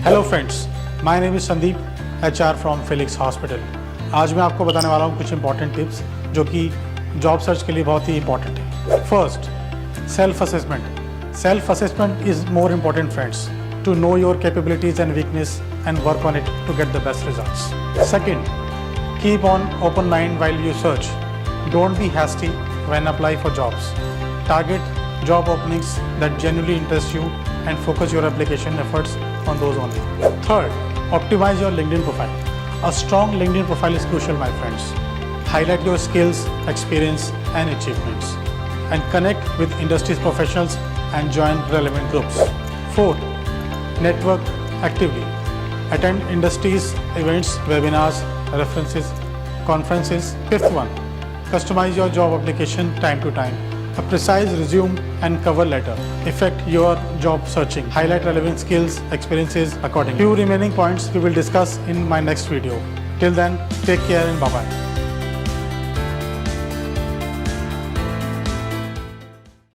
Hello friends, my name is Sandeep, HR from Felix hospital. आज मैं आपको बताने वाला हूँ कुछ इंपॉर्टेंट टिप्स जो कि जॉब सर्च के लिए बहुत ही इंपॉर्टेंट है। First, self assessment. Self assessment is more important friends, to know your capabilities and weakness and work on it to get the best results. Second, keep on open mind while you search. Don't be hasty when apply for jobs. Target job openings that genuinely interest you and focus your application efforts on those only. Third, optimize your LinkedIn profile. A strong LinkedIn profile is crucial, my friends. Highlight your skills, experience and achievements and connect with industry professionals and join relevant groups. Fourth, network actively. Attend industries, events, webinars, references, conferences. Fifth one, customize your job application time to time. A precise resume and cover letter affect your job searching. Highlight relevant skills, experiences accordingly. Few remaining points we will discuss in my next video. Till then, take care and bye-bye.